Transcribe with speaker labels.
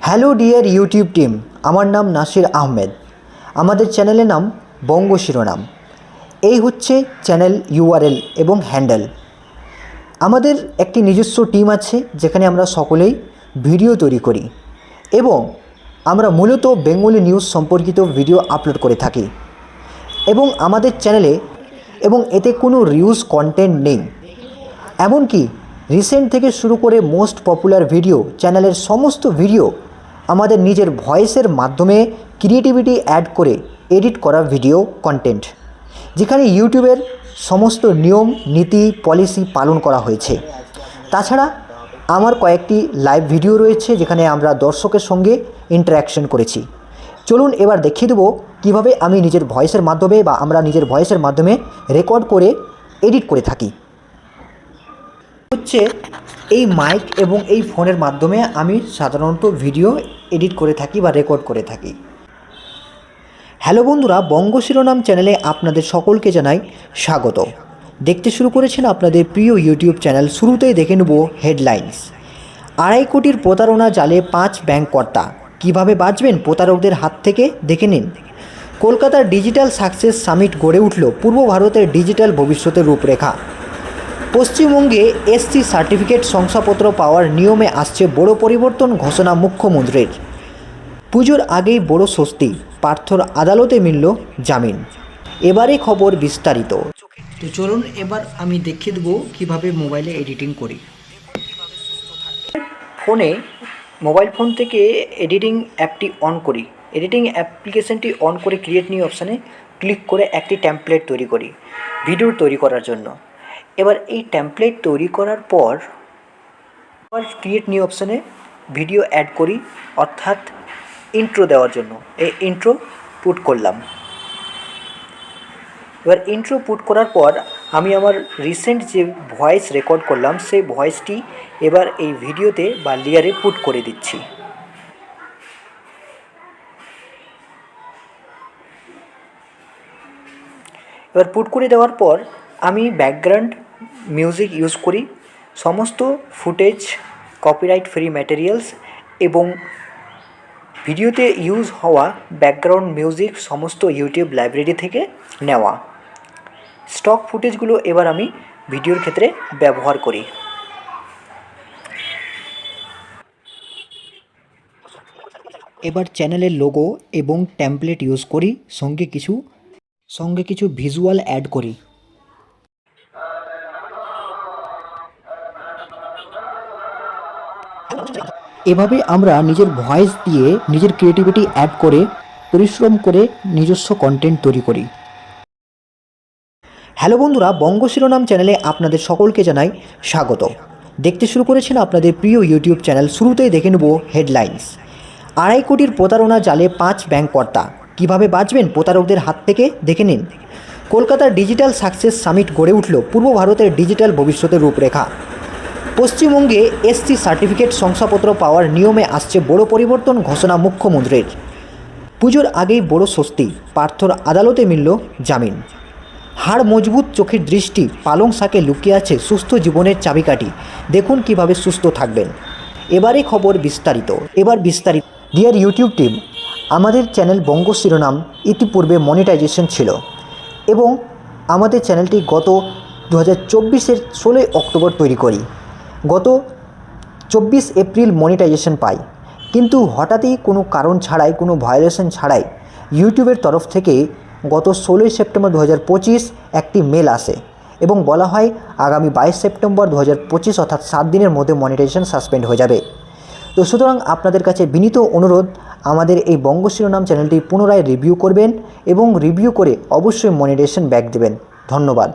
Speaker 1: Hello dear YouTube team, আমার নাম নাসির আহমেদ। আমাদের চ্যানেলের নাম বঙ্গ শিরোনাম। এই হচ্ছে চ্যানেল ইউআরএল এবং হ্যান্ডেল। আমাদের একটি নিজস্ব টিম আছে যেখানে আমরা সকলেই ভিডিও তৈরি করি এবং আমরা মূলত বেঙ্গলি নিউজ সম্পর্কিত ভিডিও আপলোড করে থাকি এবং আমাদের চ্যানেলে এতে কোনো রিউজ কন্টেন্ট নেই। এমনকি রিসেন্ট থেকে শুরু করে মোস্ট পপুলার ভিডিও চ্যানেলের সমস্ত ভিডিও আমাদের নিজের ভয়েসের মাধ্যমে ক্রিয়েটিভিটি অ্যাড করে এডিট করা ভিডিও কন্টেন্ট, যেখানে ইউটিউবের সমস্ত নিয়ম নীতি পলিসি পালন করা হয়েছে। তাছাড়া আমার কয়েকটি লাইভ ভিডিও রয়েছে যেখানে আমরা দর্শকের সঙ্গে ইন্টারাকশন করেছি। চলুন এবার দেখিয়ে দেবো কীভাবে আমি নিজের ভয়েসের মাধ্যমে বা আমরা নিজের ভয়েসের মাধ্যমে রেকর্ড করে এডিট করে থাকি। হচ্ছে এই মাইক এবং এই ফোনের মাধ্যমে আমি সাধারণত ভিডিও এডিট করে থাকি বা রেকর্ড করে থাকি। হ্যালো বন্ধুরা, বঙ্গ শিরোনাম চ্যানেলে আপনাদের সকলকে জানাই স্বাগত। দেখতে শুরু করেছেন আপনাদের প্রিয় ইউটিউব চ্যানেল। শুরুতেই দেখে নেব হেডলাইন্স। 2.5 কোটির প্রতারণা জালে 5 ব্যাংক কর্তা, কীভাবে বাঁচবেন প্রতারকদের হাত থেকে দেখে নিন। কলকাতার ডিজিটাল সাকসেস সামিট গড়ে উঠল পূর্ব ভারতের ডিজিটাল ভবিষ্যতের রূপরেখা। পশ্চিমবঙ্গে এসসি সার্টিফিকেট শংসাপত্র পাওয়ার নিয়মে আসছে বড় পরিবর্তন, ঘোষণা মুখ্যমন্ত্রীর। পুজোর আগেই বড় স্বস্তি, পার্থর আদালতে মিলল জামিন। এবারে খবর বিস্তারিত। তো চলুন এবার আমি দেখিয়ে দেবো কীভাবে মোবাইলে এডিটিং করি। মোবাইল ফোন থেকে এডিটিং অ্যাপটি অন করি। এডিটিং অ্যাপ্লিকেশনটি অন করে ক্রিয়েট নিউ অপশানে ক্লিক করে একটি টেমপ্লেট তৈরি করি ভিডিও তৈরি করার জন্য। এবার এই টেমপ্লেট তৈরি করার পর ক্রিয়েট নিউ অপশানে ভিডিও অ্যাড করি, অর্থাৎ ইন্ট্রো দেওয়ার জন্য এই ইন্ট্রো পুট করলাম। এবার ইন্ট্রো পুট করার পর আমি আমার রিসেন্ট যে ভয়েস রেকর্ড করলাম সেই ভয়েসটি এবার এই ভিডিওতে বা লেয়ারে পুট করে দিচ্ছি। এবার পুট করে দেওয়ার পর আমি ব্যাকগ্রাউন্ড মিউজিক ইউজ করি। সমস্ত ফুটেজ কপিরাইট ফ্রি ম্যাটেরিয়ালস এবং ভিডিওতে ইউজ হওয়া ব্যাকগ্রাউন্ড মিউজিক সমস্ত ইউটিউব লাইব্রেরি থেকে নেওয়া। স্টক ফুটেজগুলো এবার আমি ভিডিওর ক্ষেত্রে ব্যবহার করি। এবার চ্যানেলের লোগো এবং টেমপ্লেট ইউজ করি, সঙ্গে কিছু ভিজুয়াল অ্যাড করি। এভাবে আমরা নিজের ভয়েস দিয়ে নিজের ক্রিয়েটিভিটি অ্যাড করে পরিশ্রম করে নিজস্ব কন্টেন্ট তৈরি করি। হ্যালো বন্ধুরা, বঙ্গ শিরোনাম চ্যানেলে আপনাদের সকলকে জানাই স্বাগত। দেখতে শুরু করেছেন আপনাদের প্রিয় ইউটিউব চ্যানেল। শুরুতেই দেখে নেব হেডলাইন্স। 2.5 কোটির প্রতারণা জালে 5 ব্যাংক কর্তা, কীভাবে বাঁচবেন প্রতারকদের হাত থেকে দেখে নিন। কলকাতার ডিজিটাল সাকসেস সামিট গড়ে উঠল পূর্ব ভারতের ডিজিটাল ভবিষ্যতের রূপরেখা। পশ্চিমবঙ্গে এসসি সার্টিফিকেট শংসাপত্র পাওয়ার নিয়মে আসছে বড় পরিবর্তন, ঘোষণা মুখ্যমন্ত্রীর। পুজোর আগেই বড় স্বস্তি, পার্থর আদালতে মিলল জামিন। হাড় মজবুত, চোখের দৃষ্টি, পালং শাকে লুকিয়ে আছে সুস্থ জীবনের চাবিকাঠি। দেখুন কিভাবে সুস্থ থাকবেন। এবারে খবর বিস্তারিত। ডিয়ার ইউটিউব টিম, আমাদের চ্যানেল বঙ্গ শিরোনাম ইতিপূর্বে মনিটাইজেশন ছিল এবং আমাদের চ্যানেলটি গত 2024-এর 16 অক্টোবর তৈরি করি। গত 24 এপ্রিল মনিটাইজেশন পাই, কিন্তু হঠাৎই কোনো কারণ ছাড়াই, কোনো ভায়োলেশন ছাড়াই ইউটিউবের তরফ থেকে গত 16 সেপ্টেম্বর 2025 একটি মেল আসে এবং বলা হয় আগামী 22 সেপ্টেম্বর 2025 অর্থাৎ 7 দিনের মধ্যে মনিটাইজেশন সাসপেন্ড হয়ে যাবে। তো সুতরাং আপনাদের কাছে বিনীত অনুরোধ, আমাদের এই বঙ্গ শিরোনাম চ্যানেলটি পুনরায় রিভিউ করবেন এবং রিভিউ করে অবশ্যই মনিটাইজেশন ব্যাক দেবেন। ধন্যবাদ।